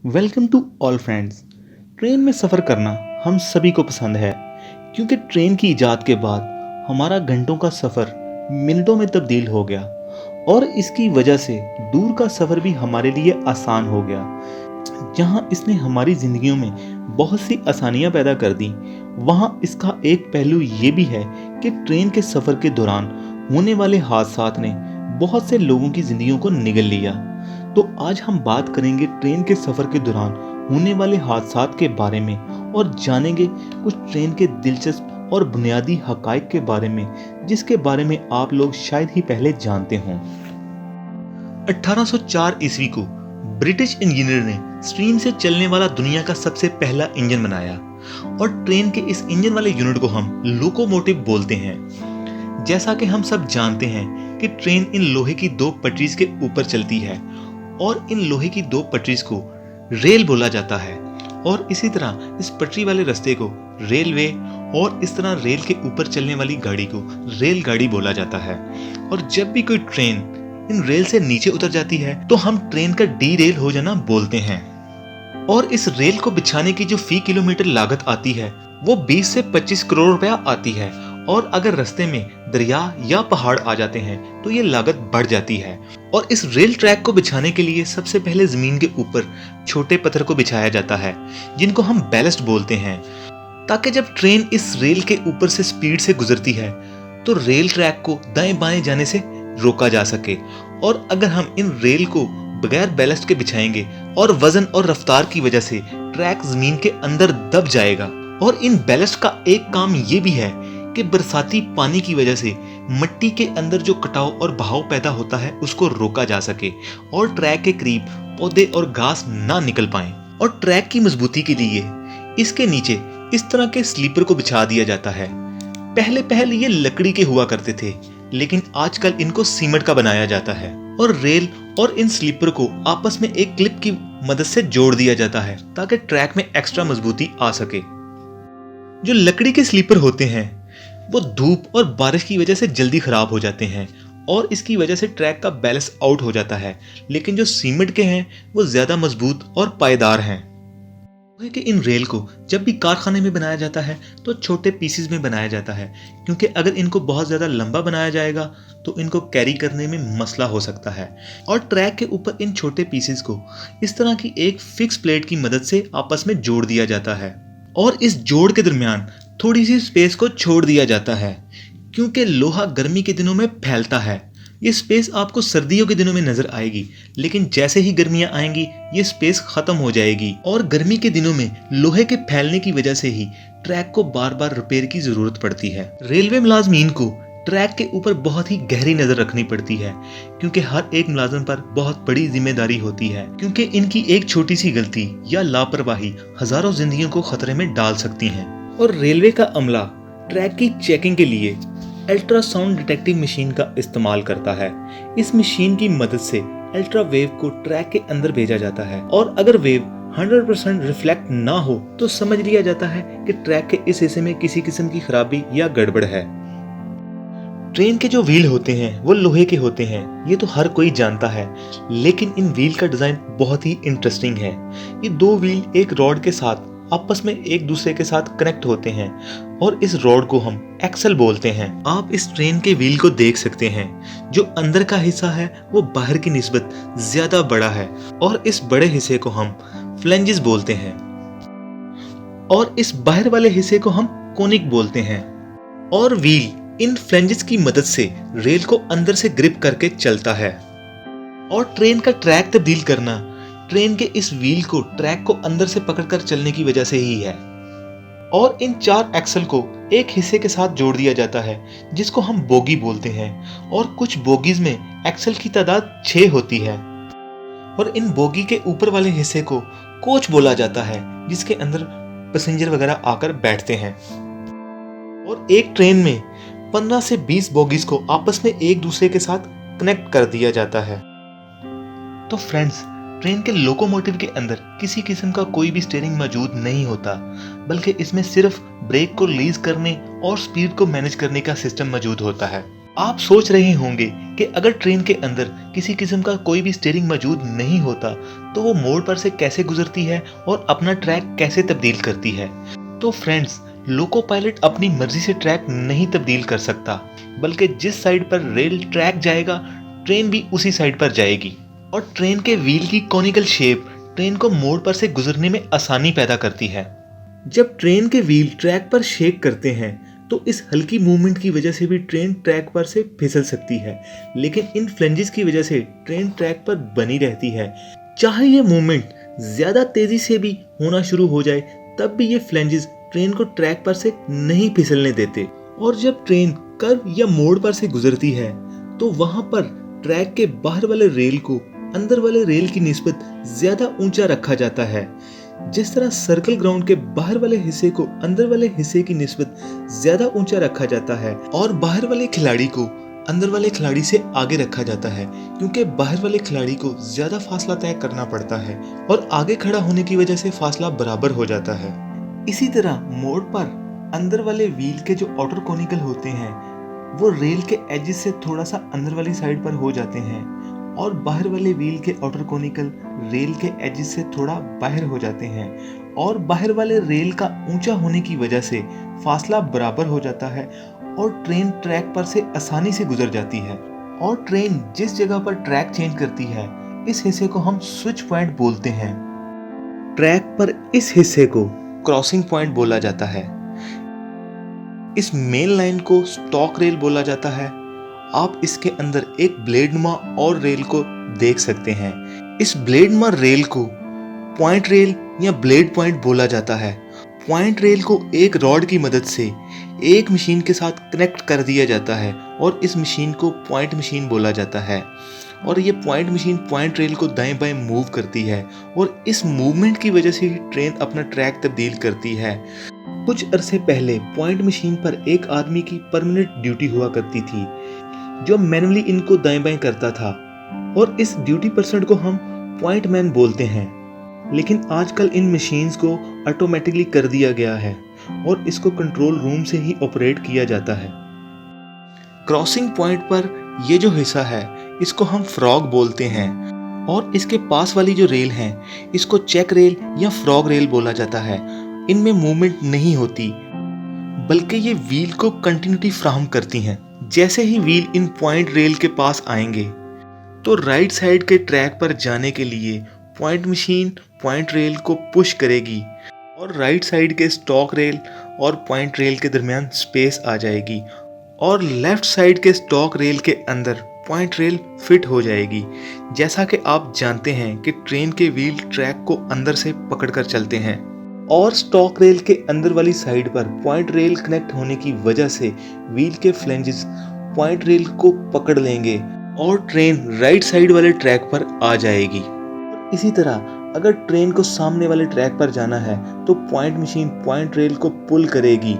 Welcome to all friends. Train में सफ़र करना हम सभी को पसंद है क्योंकि ट्रेन की इजाद के बाद हमारा घंटों का सफ़र मिनटों में तब्दील हो गया और इसकी वजह से दूर का सफ़र भी हमारे लिए आसान हो गया। जहां इसने हमारी ज़िंदगियों में बहुत सी आसानियां पैदा कर दी, वहां इसका एक पहलू ये भी है कि ट्रेन के सफ़र के दौरान होने वाले हादसात ने बहुत से लोगों की ज़िंदगियों को निगल लिया। तो आज हम बात करेंगे ट्रेन के सफ़र के दौरान होने वाले हादसात के बारे में और जानेंगे कुछ ट्रेन के दिलचस्प और बुनियादी हकाइक के बारे में, जिसके बारे में आप लोग शायद ही पहले जानते हों। 1804 ईस्वी को ब्रिटिश इंजीनियर ने स्टीम से चलने वाला दुनिया का सबसे पहला इंजन बनाया और ट्रेन के इस इंजन वाले यूनिट को हम लोकोमोटिव बोलते हैं। जैसा कि हम सब जानते हैं कि ट्रेन इन लोहे की दो पटरीज के ऊपर चलती है और इन लोहे की दो पटरीज को रेल बोला जाता है और इसी तरह इस पटरी वाले रास्ते को रेलवे और इस तरह रेल के ऊपर चलने वाली गाड़ी को रेलगाड़ी बोला जाता है। और जब भी कोई ट्रेन इन रेल से नीचे उतर जाती है तो हम ट्रेन का डी रेल हो जाना बोलते हैं। और इस रेल को बिछाने की जो फी किलोमीटर लागत आती है वो 20 से 25 करोड़ रुपया आती है और अगर रास्ते में दरिया या पहाड़ आ जाते हैं तो ये लागत बढ़ जाती है। और इस रेल ट्रैक को बिछाने के लिए सबसे पहले जमीन के ऊपर छोटे पत्थर को बिछाया जाता है जिनको हम बैलेस्ट बोलते हैं, ताकि जब ट्रेन इस रेल के ऊपर से स्पीड से गुजरती है तो रेल ट्रैक को दाएं बाएं जाने से रोका जा सके। और अगर हम इन रेल को बगैर बैलेस्ट के बिछाएंगे और वजन और रफ्तार की वजह से ट्रैक जमीन के अंदर दब जाएगा। और इन बैलेस्ट का एक काम ये भी है कि बरसाती पानी की वजह से मिट्टी के अंदर जो कटाव और बहाव पैदा होता है उसको रोका जा सके और ट्रैक के करीब पौधे और घास ना निकल पाएं। और ट्रैक की मजबूती के लिए इसके नीचे इस तरह के स्लीपर को बिछा दिया जाता है। पहले ये लकड़ी के हुआ करते थे, लेकिन आजकल इनको सीमेंट का बनाया जाता है और रेल और इन स्लीपर को आपस में एक क्लिप की मदद से जोड़ दिया जाता है ताकि ट्रैक में एक्स्ट्रा मजबूती आ सके। जो लकड़ी के स्लीपर होते हैं वो धूप और बारिश की वजह से जल्दी खराब हो जाते हैं और इसकी वजह से ट्रैक का बैलेंस आउट हो जाता है, लेकिन जो सीमेंट के हैं वो ज्यादा मजबूत और पायदार हैं। कि इन रेल को जब भी कारखाने में बनाया जाता है तो छोटे पीसेस में बनाया जाता है, क्योंकि अगर इनको बहुत ज़्यादा लंबा बनाया जाएगा तो इनको कैरी करने में मसला हो सकता है। और ट्रैक के ऊपर इन छोटे पीसेस को इस तरह की एक फिक्स प्लेट की मदद से आपस में जोड़ दिया जाता है और इस जोड़ के दरमियान थोड़ी सी स्पेस को छोड़ दिया जाता है, क्योंकि लोहा गर्मी के दिनों में फैलता है। ये स्पेस आपको सर्दियों के दिनों में नजर आएगी, लेकिन जैसे ही गर्मियां आएंगी ये स्पेस खत्म हो जाएगी। और गर्मी के दिनों में लोहे के फैलने की वजह से ही ट्रैक को बार बार रिपेयर की जरूरत पड़ती है। रेलवे मुलाजमीन को ट्रैक के ऊपर बहुत ही गहरी नजर रखनी पड़ती है, क्योंकि हर एक मुलाजिम पर बहुत बड़ी जिम्मेदारी होती है, क्योंकि इनकी एक छोटी सी गलती या लापरवाही हजारों जिंदगियों को खतरे में डाल सकती है। और रेलवे का अमला ट्रैक की चेकिंग के लिए अल्ट्रासाउंड डिटेक्टिव मशीन का इस्तेमाल करता है। इस मशीन की मदद से अल्ट्रा वेव को ट्रैक के अंदर भेजा जाता है और अगर वेव 100% रिफ्लेक्ट ना हो तो समझ लिया जाता है कि ट्रैक के इस हिस्से में किसी किस्म की खराबी या गड़बड़ है। ट्रेन के जो व्हील होते हैं वो लोहे के होते हैं, ये तो हर कोई जानता है, लेकिन इन व्हील का डिजाइन बहुत ही इंटरेस्टिंग है। ये दो व्हील एक रॉड के साथ आपस में एक दूसरे के साथ कनेक्ट होते हैं और इस रॉड को हम एक्सल बोलते हैं। आप इस ट्रेन के व्हील को देख सकते हैं, जो अंदर का हिस्सा है वो बाहर की निस्बत ज्यादा बड़ा है और इस बड़े हिस्से को हम फ्लेंजेस बोलते हैं और इस बाहर वाले हिस्से को हम कोनिक बोलते हैं। और व्हील इन फ्लेंजेस की मदद से रेल को अंदर से ग्रिप करके चलता है। और ट्रेन का ट्रैक तब्दील करना ट्रेन के इस व्हील को ट्रैक को अंदर से पकड़कर चलने की वजह से ही है। और इन चार एक्सल को एक हिस्से के साथ जोड़ दिया जाता है जिसको हम बोगी बोलते हैं और कुछ बोगीज में एक्सल की तादाद 6 होती है। और इन बोगी के ऊपर वाले हिस्से को कोच बोला जाता है, जिसके अंदर पैसेंजर वगैरह आकर बैठते हैं। और एक ट्रेन में 15 से 20 बोगीज को आपस में एक दूसरे के साथ कनेक्ट कर दिया जाता है। तो फ्रेंड्स, ट्रेन के लोकोमोटिव के अंदर किसी किस्म का कोई भी स्टीयरिंग मौजूद नहीं होता, बल्कि इसमें सिर्फ ब्रेक को रिलीज करने और स्पीड को मैनेज करने का सिस्टम मौजूद होता है। आप सोच रहे होंगे कि अगर ट्रेन के अंदर किसी किस्म का कोई भी स्टीयरिंग मौजूद नहीं होता तो वो मोड़ पर से कैसे गुजरती है और अपना ट्रैक कैसे तब्दील करती है। तो फ्रेंड्स, लोको पायलट अपनी मर्जी से ट्रैक नहीं तब्दील कर सकता, बल्कि जिस साइड पर रेल ट्रैक जाएगा ट्रेन भी उसी साइड पर जाएगी। और ट्रेन के व्हील की कॉनिकल शेप ट्रेन को मोड़ पर से गुजरने में आसानी पैदा करती है। जब ट्रेन के व्हील ट्रैक पर शेक करते हैं तो इस हल्की मूवमेंट की वजह से भी ट्रेन ट्रैक पर से फिसल सकती है, लेकिन इन फ्लेंजेस की वजह से ट्रेन ट्रैक पर बनी रहती है। चाहे ये मूवमेंट ज्यादा तेजी से भी होना शुरू हो जाए तब भी ये फ्लेंजेस ट्रेन को ट्रैक पर से नहीं फिसलने देते। और जब ट्रेन कर्व या मोड़ पर से गुजरती है तो वहां पर ट्रैक के बाहर वाले रेल को अंदर वाले रेल की निस्बत ज्यादा ऊंचा रखा जाता है। जिस तरह सर्कल ग्राउंड के बाहर वाले हिस्से को अंदर वाले हिस्से की निस्बत ज्यादा ऊंचा रखा जाता है और बाहर वाले खिलाड़ी को अंदर वाले खिलाड़ी से आगे रखा जाता है, क्योंकि बाहर वाले खिलाड़ी को ज्यादा फासला तय करना पड़ता है और आगे खड़ा होने की वजह से फासला बराबर हो जाता है। इसी तरह मोड़ पर अंदर वाले व्हील के जो आउटर कॉनिकल होते हैं वो रेल के एजेस से थोड़ा सा अंदर वाली साइड पर हो जाते हैं और बाहर वाले व्हील के आउटर कॉनिकल रेल के एजेस से थोड़ा बाहर हो जाते हैं और बाहर वाले रेल का ऊंचा होने की वजह से फासला बराबर हो जाता है और ट्रेन ट्रैक पर से आसानी से गुजर जाती है। और ट्रेन जिस जगह पर ट्रैक चेंज करती है इस हिस्से को हम स्विच पॉइंट बोलते हैं। ट्रैक पर इस हिस्से को क्रॉसिंग पॉइंट बोला जाता है। इस मेन लाइन को स्टॉक रेल बोला जाता है। आप इसके अंदर एक ब्लेडनुमा और रेल को देख सकते हैं। इस ब्लेडनुमा रेल को पॉइंट रेल या ब्लेड पॉइंट बोला जाता है। पॉइंट रेल को एक रॉड की मदद से एक मशीन के साथ कनेक्ट कर दिया जाता है और इस मशीन को पॉइंट मशीन बोला जाता है। और ये पॉइंट मशीन पॉइंट रेल को दाएं बाएं मूव करती है और इस मूवमेंट की वजह से ही ट्रेन अपना ट्रैक तब्दील करती है। कुछ अरसे पहले पॉइंट मशीन पर एक आदमी की परमानेंट ड्यूटी हुआ करती थी जो मैनुअली इनको दाएं बाएं करता था और इस ड्यूटी पर्सन को हम पॉइंट मैन बोलते हैं। लेकिन आजकल इन मशीन्स को ऑटोमेटिकली कर दिया गया है और इसको कंट्रोल रूम से ही ऑपरेट किया जाता है। क्रॉसिंग पॉइंट पर ये जो हिस्सा है इसको हम फ्रॉग बोलते हैं और इसके पास वाली जो रेल है इसको चेक रेल या फ्रॉग रेल बोला जाता है। इनमें मूवमेंट नहीं होती बल्कि ये व्हील को कंटिन्यूटी फ्राहम करती हैं। जैसे ही व्हील इन पॉइंट रेल के पास आएंगे तो राइट साइड के ट्रैक पर जाने के लिए पॉइंट मशीन पॉइंट रेल को पुश करेगी और राइट साइड के स्टॉक रेल और पॉइंट रेल के दरमियान स्पेस आ जाएगी और लेफ्ट साइड के स्टॉक रेल के अंदर पॉइंट रेल फिट हो जाएगी। जैसा कि आप जानते हैं कि ट्रेन के व्हील ट्रैक को अंदर से पकड़कर चलते हैं और स्टॉक रेल के अंदर वाली साइड पर पॉइंट रेल कनेक्ट होने की वजह से व्हील के फ्लेंजेस पॉइंट रेल को पकड़ लेंगे और ट्रेन राइट साइड वाले ट्रैक पर आ जाएगी। इसी तरह अगर ट्रेन को सामने वाले ट्रैक पर जाना है तो पॉइंट मशीन पॉइंट रेल को पुल करेगी,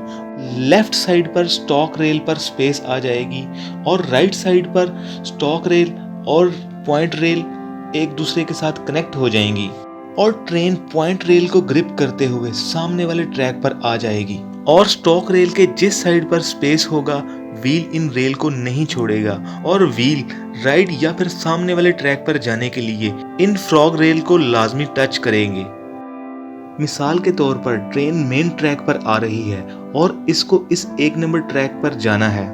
लेफ्ट साइड पर स्टॉक रेल पर स्पेस आ जाएगी और राइट साइड पर स्टॉक रेल और पॉइंट रेल एक दूसरे के साथ कनेक्ट हो जाएंगी और ट्रेन पॉइंट रेल को ग्रिप करते हुए सामने वाले ट्रैक पर आ जाएगी। और स्टॉक रेल के जिस साइड पर स्पेस होगा व्हील इन रेल को नहीं छोड़ेगा और व्हील राइट या फिर सामने वाले ट्रैक पर जाने के लिए इन फ्रॉग रेल को लाजमी टच करेंगे। मिसाल के तौर पर ट्रेन मेन ट्रैक पर आ रही है और इसको इस 1 नंबर ट्रैक पर जाना है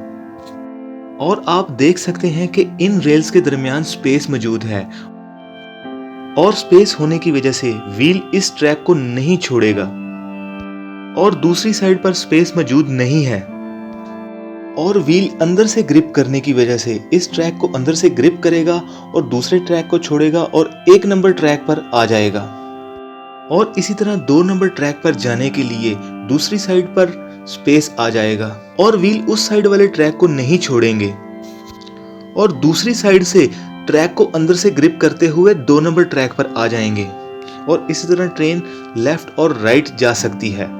और आप देख सकते हैं कि इन रेल्स के दरमियान स्पेस मौजूद है और स्पेस होने की वजह से व्हील इस ट्रैक को नहीं छोड़ेगा और दूसरी साइड पर स्पेस मौजूद नहीं है और व्हील अंदर से ग्रिप करने की वजह से इस ट्रैक को अंदर से ग्रिप करेगा और दूसरे ट्रैक को छोड़ेगा और 1 नंबर ट्रैक पर आ जाएगा। और इसी तरह 2 नंबर ट्रैक पर जाने के लिए दूसरी साइड पर स्पेस आ जाएगा और व्हील उस साइड वाले ट्रैक को नहीं छोड़ेंगे और दूसरी साइड से ट्रैक को अंदर से ग्रिप करते हुए 2 नंबर ट्रैक पर आ जाएंगे और इसी तरह ट्रेन लेफ्ट और राइट जा सकती है।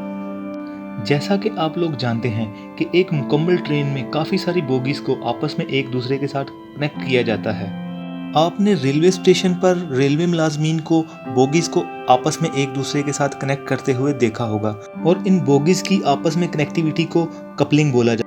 जैसा कि आप लोग जानते हैं कि एक मुकम्मल ट्रेन में काफ़ी सारी बोगीज को आपस में एक दूसरे के साथ कनेक्ट किया जाता है। आपने रेलवे स्टेशन पर रेलवे मुलाजमीन को बोगीज को आपस में एक दूसरे के साथ कनेक्ट करते हुए देखा होगा और इन बोगीज की आपस में कनेक्टिविटी को कपलिंग बोला जाता है।